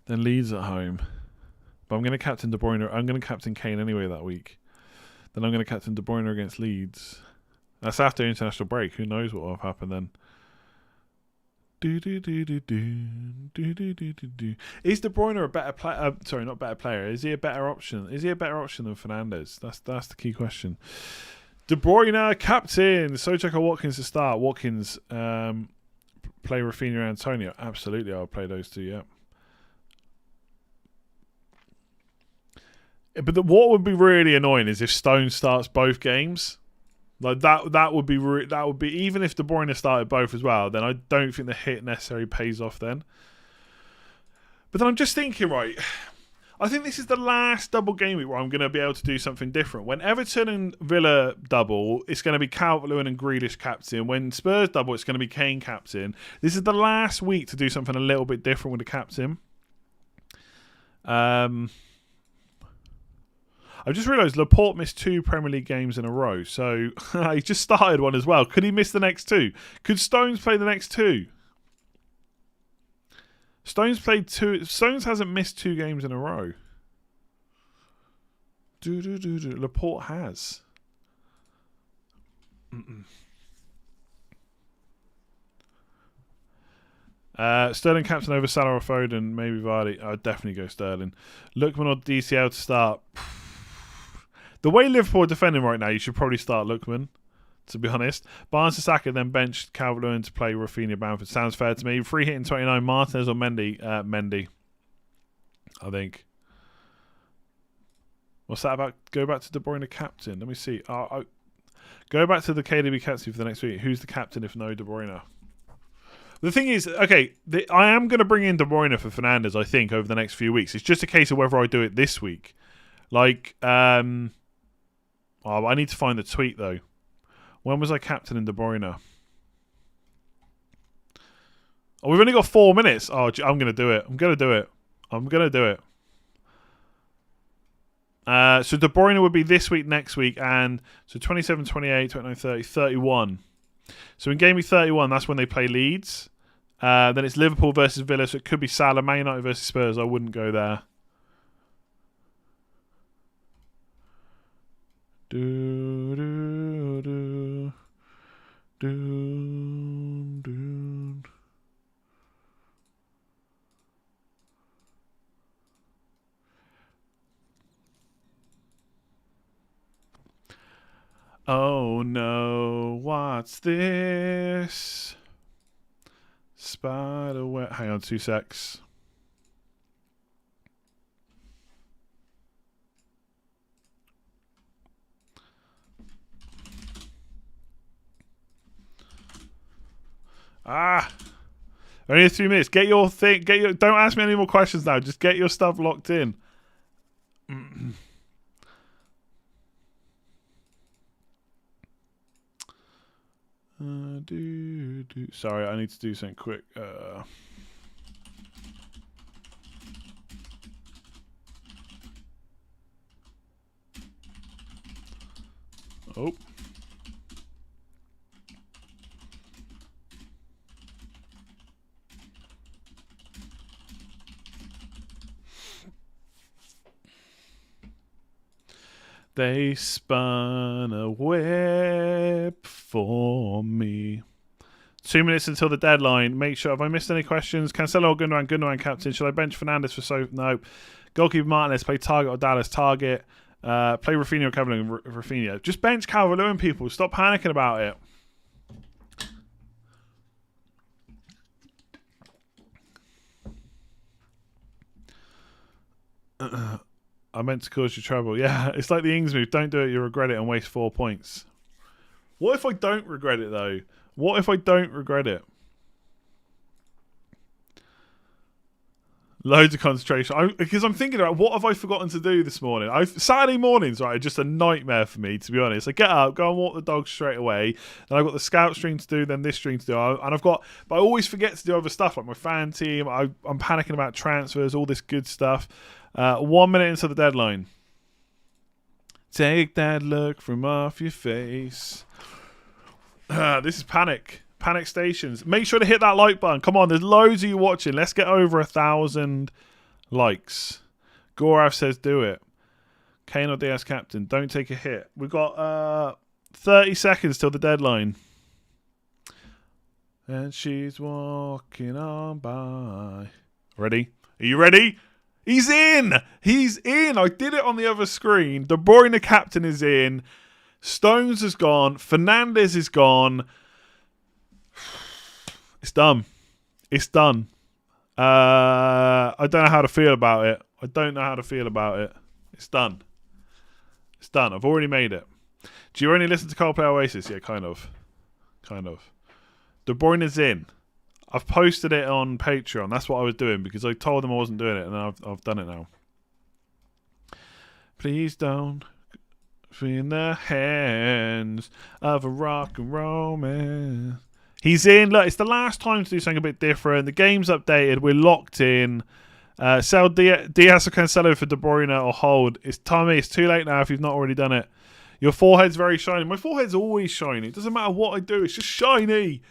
Then Leeds at home. But I'm going to captain De Bruyne. I'm going to captain Kane anyway that week. Then I'm going to captain De Bruyne against Leeds. That's after international break. Who knows what will have happened then? Is De Bruyne a better player? Sorry, not better player. Is he a better option? Is he a better option than Fernandes? That's the key question. De Bruyne, captain. Sojak or Watkins to start. Watkins, play Rafinha and Antonio. Absolutely, I'll play those two, yeah. But what would be really annoying is if Stones starts both games. Like that would be even if De Bruyne started both as well, then I don't think the hit necessarily pays off then. But then I'm just thinking, right, I think this is the last double game week where I'm going to be able to do something different. When Everton and Villa double, it's going to be Calvert-Lewin and Grealish captain. When Spurs double, it's going to be Kane captain. This is the last week to do something a little bit different with the captain. I just realised Laporte missed 2 Premier League games in a row. So he just started one as well. Could he miss the next 2? Could Stones play the next 2? Stones played 2. Stones hasn't missed 2 games in a row. Laporte has. Sterling captain over Salah or Foden, maybe Vardy. I'd definitely go Sterling. Lookman or DCL to start. The way Liverpool are defending right now, you should probably start Lookman, to be honest. Barnes to Saka, then bench Calvert-Lewin to play Rafinha Bamford. Sounds fair to me. Free hitting 29, Martinez or Mendy? Mendy, I think. What's that about? Go back to De Bruyne captain. Let me see. Go back to the KDB captain for the next week. Who's the captain if no De Bruyne? The thing is, okay, I am going to bring in De Bruyne for Fernandes, I think, over the next few weeks. It's just a case of whether I do it this week. Like, I need to find the tweet, though. When was I captain in De Bruyne? Oh, we've only got 4 minutes. Oh, I'm going to do it. I'm going to do it. So De Bruyne would be this week, next week, and so 27, 28, 29, 30, 31. So in game week 31, that's when they play Leeds. Then it's Liverpool versus Villa, so it could be Salah. Man United versus Spurs. I wouldn't go there. Oh no, what's this? Spiderweb. Hang on 2 secs. Only 3 minutes. Get your thing. Don't ask me any more questions now. Just get your stuff locked in. Sorry, I need to do something quick. Oh. They spun a web for me. 2 minutes until the deadline. Make sure. Have I missed any questions? Cancelo or Gundogan? Gundogan captain. Should I bench Fernandes for so? No. Goalkeeper Martinez. Play Target or Dallas? Target. Play Rafinha or Calvert-Lewin? Rafinha. Just bench Calvert-Lewin, people. Stop panicking about it. I meant to cause you trouble. Yeah, it's like the Ings move. Don't do it. You'll regret it and waste 4 points. What if I don't regret it, though? What if I don't regret it? Loads of concentration. Because I'm thinking about what have I forgotten to do this morning. Saturday mornings, right, are just a nightmare for me, to be honest. I get up, go and walk the dog straight away. Then I've got the scout stream to do, then this stream to do. But I always forget to do other stuff, like my fan team. I'm panicking about transfers, all this good stuff. 1 minute into the deadline. Take that look from off your face. This is panic. Panic stations. Make sure to hit that like button. Come on, there's loads of you watching. Let's get over 1,000 likes. Gorav says do it. Kane or Diaz captain. Don't take a hit. We've got 30 seconds till the deadline. And she's walking on by. Ready? Are you ready? He's in! He's in! I did it on the other screen. De Bruyne captain is in. Stones is gone. Fernandes is gone. It's done. It's done. I don't know how to feel about it. It's done. It's done. I've already made it. Do you only listen to Coldplay Oasis? Yeah, kind of. De Bruyne is in. I've posted it on Patreon. That's what I was doing because I told them I wasn't doing it, and I've done it now. Please don't be in the hands of a rock and roll man. He's in. Look, it's the last time to do something a bit different. The game's updated. We're locked in. Sell Diaz or Cancelo for De Bruyne or hold. It's Tommy. It's too late now if you've not already done it. Your forehead's very shiny. My forehead's always shiny. It doesn't matter what I do. It's just shiny.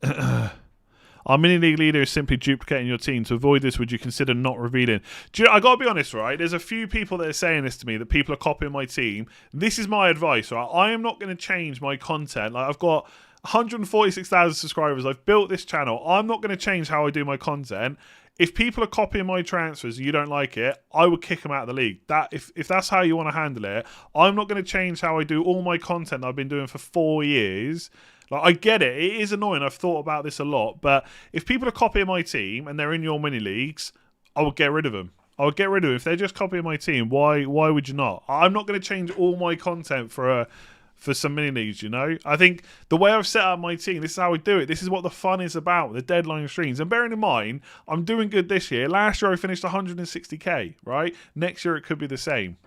I Our mini league leader is simply duplicating your team. To avoid this, would you consider not revealing? I got to be honest, right? There's a few people that are saying this to me, that people are copying my team. This is my advice, right? I am not going to change my content. Like, I've got 146,000 subscribers. I've built this channel. I'm not going to change how I do my content. If people are copying my transfers and you don't like it, I would kick them out of the league. If that's how you want to handle it, I'm not going to change how I do all my content that I've been doing for 4 years. Like, I get it. It is annoying. I've thought about this a lot. But if people are copying my team and they're in your mini leagues, I would get rid of them. I would get rid of them. If they're just copying my team, why would you not? I'm not going to change all my content for some mini leagues, you know? I think the way I've set up my team, this is how I do it. This is what the fun is about, the deadline streams. And bearing in mind, I'm doing good this year. Last year I finished 160k, right? Next year it could be the same.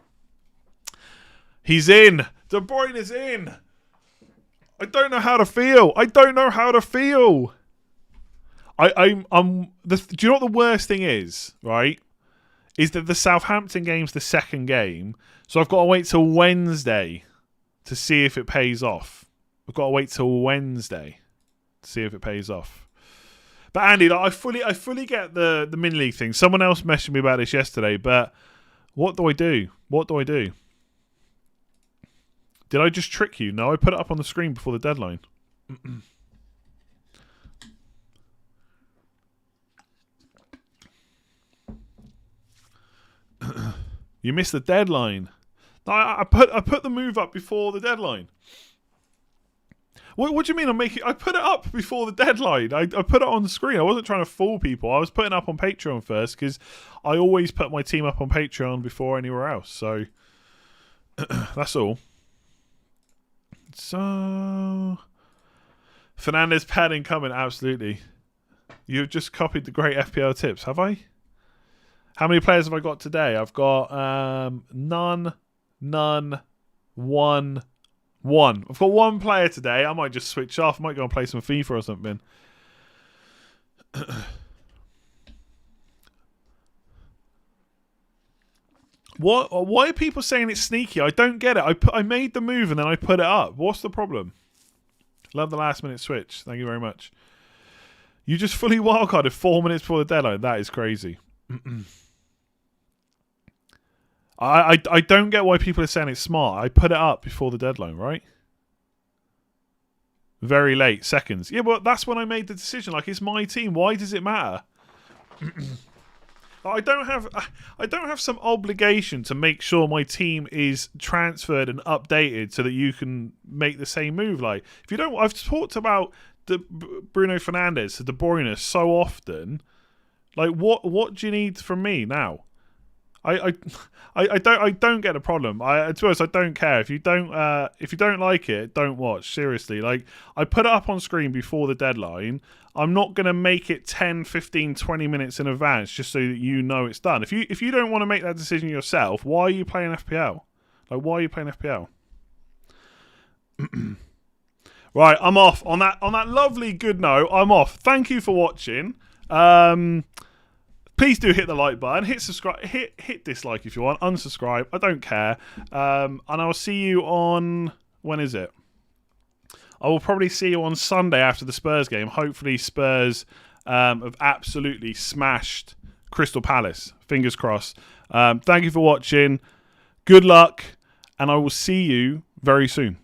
He's in. De Bruyne is in. I don't know how to feel. I don't know how to feel. Do you know what the worst thing is, right? Is that the Southampton game's the second game. So I've got to wait till Wednesday to see if it pays off. I've got to wait till Wednesday to see if it pays off. But Andy, like, I fully get the mini league thing. Someone else messaged me about this yesterday, but what do I do? What do I do? Did I just trick you? No, I put it up on the screen before the deadline. You missed the deadline. No, I put the move up before the deadline. What do you mean I put it up before the deadline. I put it on the screen. I wasn't trying to fool people. I was putting it up on Patreon first because I always put my team up on Patreon before anywhere else. So that's all. So Fernandez padding coming, absolutely. You've just copied the great FPL tips, have I? How many players have I got today? I've got none, one. I've got one player today. I might just switch off. I might go and play some FIFA or something. Why are people saying it's sneaky? I don't get it. I made the move and then I put it up. What's the problem? Love the last minute switch. Thank you very much. You just fully wildcarded 4 minutes before the deadline. That is crazy. I don't get why people are saying it's smart. I put it up before the deadline, right? Very late, seconds. Yeah, but that's when I made the decision. Like, it's my team. Why does it matter? I don't have some obligation to make sure my team is transferred and updated so that you can make the same move. Like, if you don't, I've talked about the Bruno Fernandes, the De Bruyne so often. Like, what do you need from me now? I don't get a problem. To be honest, I don't care. If you don't like it, don't watch. Seriously. Like, I put it up on screen before the deadline. I'm not going to make it 10, 15, 20 minutes in advance just so that you know it's done. If you don't want to make that decision yourself, why are you playing FPL? Like, why are you playing FPL? Right, I'm off. On that lovely good note, I'm off. Thank you for watching. Please do hit the like button, hit subscribe, hit dislike if you want, unsubscribe. I don't care. And I'll see you on, when is it? I will probably see you on Sunday after the Spurs game. Hopefully Spurs have absolutely smashed Crystal Palace. Fingers crossed. Thank you for watching. Good luck, and I will see you very soon.